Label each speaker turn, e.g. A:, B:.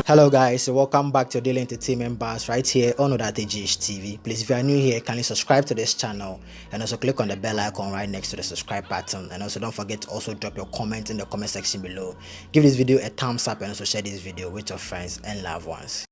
A: Hello guys, welcome back to Daily Entertainment Bars right here on GH TV. Please, if you are new here, kindly subscribe to this channel and also click on the bell icon right next to the subscribe button. And also don't forget to also drop your comment in the comment section below. Give this video a thumbs up and also share this video with your friends and loved ones.